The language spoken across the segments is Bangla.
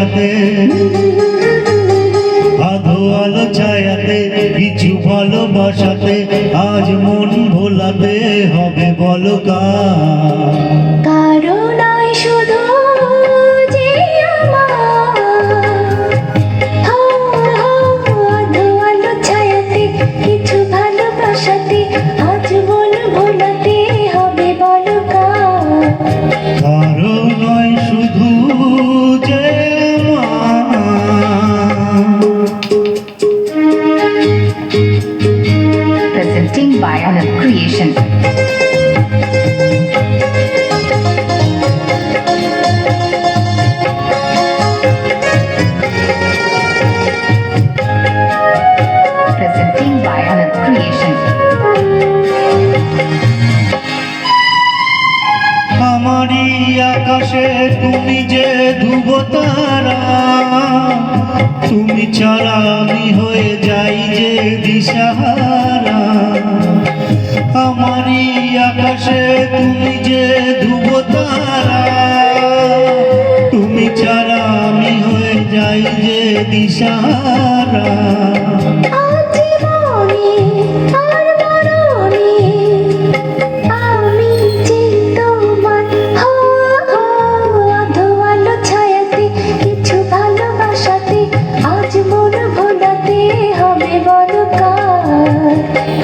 বাসাতে আধো আলো ছায়াতে কিছু ভালোবাসাতে আজ মন ভোলাতে হবে বলো কারণ নয় শুধু যে আমার আধো আলো ছায়াতে কিছু ভালোবাসাতে আজ মন ভোলাতে হবে বলো কারণ নয় শুধু যে Presenting by Anand Creation. Presenting by Anand Creation. আমারই আকাশে তুমি যে ধ্রুবতারা, তুমি ছাড়া আমি হয়ে যাই যে দিশাহারা। আমারই আকাশে তুমি যে ধ্রুবতারা, তুমি ছাড়া আমি হয়ে যাই যে দিশাহারা।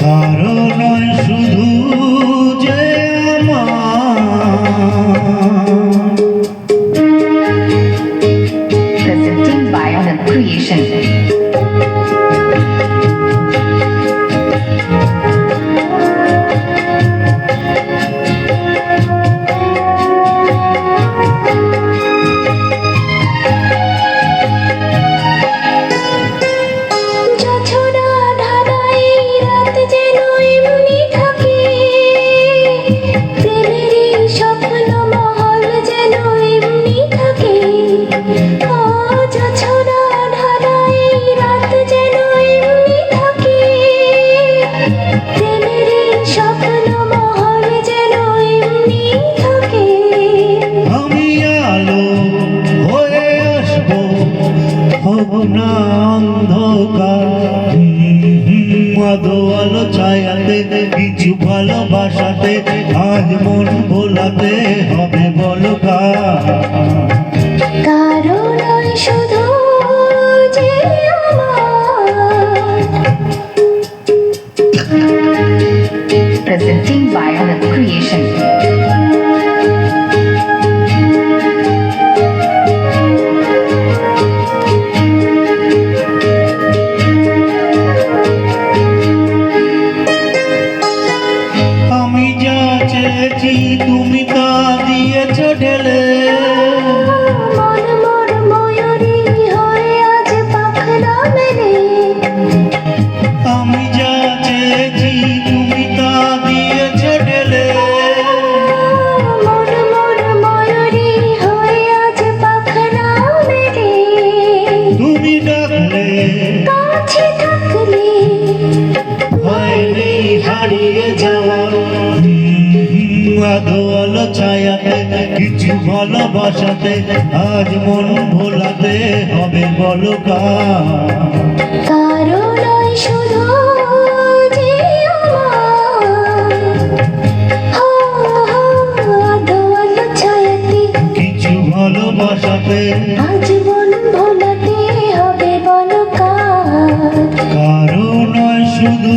কারণ নয় শুধু যে Presenting by Anand Creation. অন্ধকার আধো আলো ছায়াতে কিছু ভালোবাসাতে আজ মন ভোলাতে হবে বলো কারণ নয় শুধু যে Presenting by Anand Creation. আমি যা চেয়েছি তুমি তা দিয়েছ ঢেলে, মন মোর ময়ূরী হয়ে আজ পাখনা মেলে। আমি যা চেয়েছি তুমি তা দিয়েছ ঢেলে, মন মোর ময়ূরী হয়ে আজ পাখনা মেলে। তুমি ডাকলে কাছে থাকলে ভয় নেই হারিয়ে যাওয়া। আধো আলো ছায়াতে কিছু ভালোবাসাতে আজ মন ভোলাতে হবে বলো কারণ নয় শুধু যে আধো আলো ছায়াতে কিছু ভালোবাসাতে আজ মন ভোলাতে হবে বলো কারণ নয় শুধু